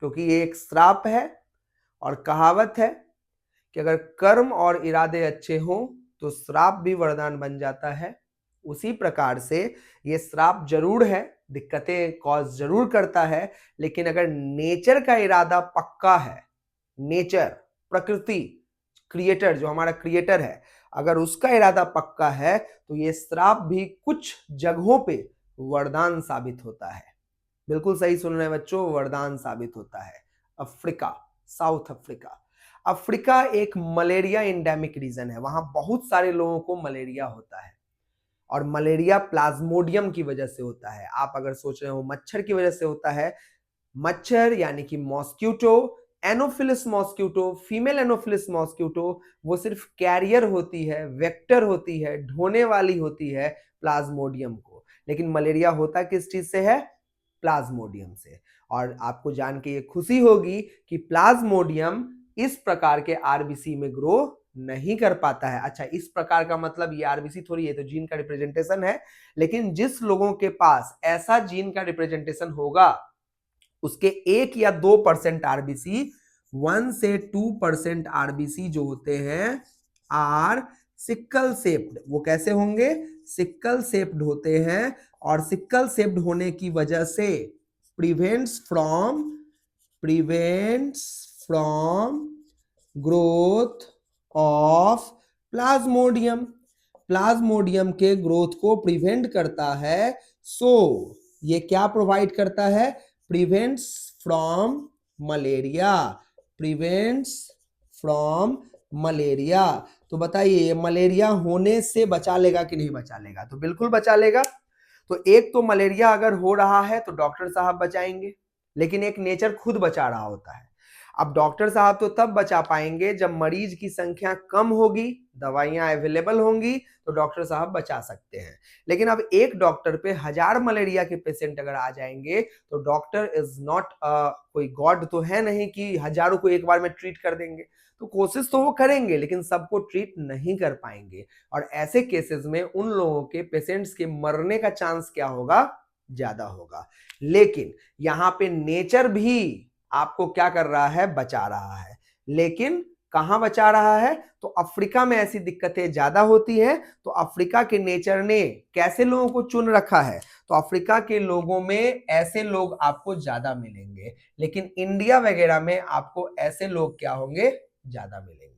क्योंकि ये एक श्राप है और कहावत है कि अगर कर्म और इरादे अच्छे हों तो श्राप भी वरदान बन जाता है। उसी प्रकार से ये श्राप जरूर है, दिक्कतें कॉज जरूर करता है, लेकिन अगर नेचर का इरादा पक्का है, नेचर, प्रकृति, क्रिएटर, जो हमारा क्रिएटर है, अगर उसका इरादा पक्का है तो ये श्राप भी कुछ जगहों पे वरदान साबित होता है। बिल्कुल सही सुन रहे हैं बच्चों, वरदान साबित होता है। अफ्रीका, साउथ अफ्रीका, अफ्रीका एक मलेरिया एंडेमिक रीजन है, वहां बहुत सारे लोगों को मलेरिया होता है और मलेरिया प्लाज्मोडियम की वजह से होता है। आप अगर सोच रहे हो मच्छर की वजह से होता है, मच्छर यानी कि mosquito, Anopheles mosquito, female Anopheles mosquito, वो सिर्फ कैरियर होती है, वेक्टर होती है, ढोने वाली होती है प्लाज्मोडियम को, लेकिन मलेरिया होता किस चीज से है? प्लाज्मोडियम से। और आपको जान के ये खुशी होगी कि प्लाज्मोडियम इस प्रकार के आरबीसी में ग्रो नहीं कर पाता है। अच्छा, इस प्रकार का मतलब ये आरबीसी थोड़ी है, तो जीन का रिप्रेजेंटेशन है, लेकिन जिस लोगों के पास ऐसा जीन का रिप्रेजेंटेशन होगा उसके 1 या 2% आरबीसी, 1 से 2% आरबीसी जो होते हैं आर सिक्कल शेप्ड। वो कैसे होंगे? सिक्कल शेप्ड होते हैं, और सिक्कल शेप्ड होने की वजह से prevents from growth of Plasmodium, Plasmodium के ग्रोथ को प्रिवेंट करता है। सो ये क्या प्रोवाइड करता है? Prevents from malaria, prevents from malaria. तो बताइए ये मलेरिया होने से बचा लेगा कि नहीं बचा लेगा? तो बिल्कुल बचा लेगा। तो एक तो मलेरिया अगर हो रहा है तो डॉक्टर साहब बचाएंगे, लेकिन एक नेचर खुद बचा रहा होता है। अब डॉक्टर साहब तो तब बचा पाएंगे जब मरीज की संख्या कम होगी, दवाइयां अवेलेबल होंगी, तो डॉक्टर साहब बचा सकते हैं। लेकिन अब एक डॉक्टर पे 1000 मलेरिया के पेशेंट अगर आ जाएंगे तो डॉक्टर इज नॉट कोई गॉड तो है नहीं कि हजारों को एक बार में ट्रीट कर देंगे। तो कोशिश तो वो करेंगे लेकिन सबको ट्रीट नहीं कर पाएंगे, और ऐसे केसेस में उन लोगों के पेशेंट्स के मरने का चांस क्या होगा? ज्यादा होगा। लेकिन यहाँ पे नेचर भी आपको क्या कर रहा है? बचा रहा है। लेकिन कहां बचा रहा है? तो अफ्रीका में ऐसी दिक्कतें ज्यादा होती हैं, तो अफ्रीका के नेचर ने कैसे लोगों को चुन रखा है? तो अफ्रीका के लोगों में ऐसे लोग आपको ज्यादा मिलेंगे, लेकिन इंडिया वगैरह में आपको ऐसे लोग क्या होंगे? ज्यादा मिलेंगे।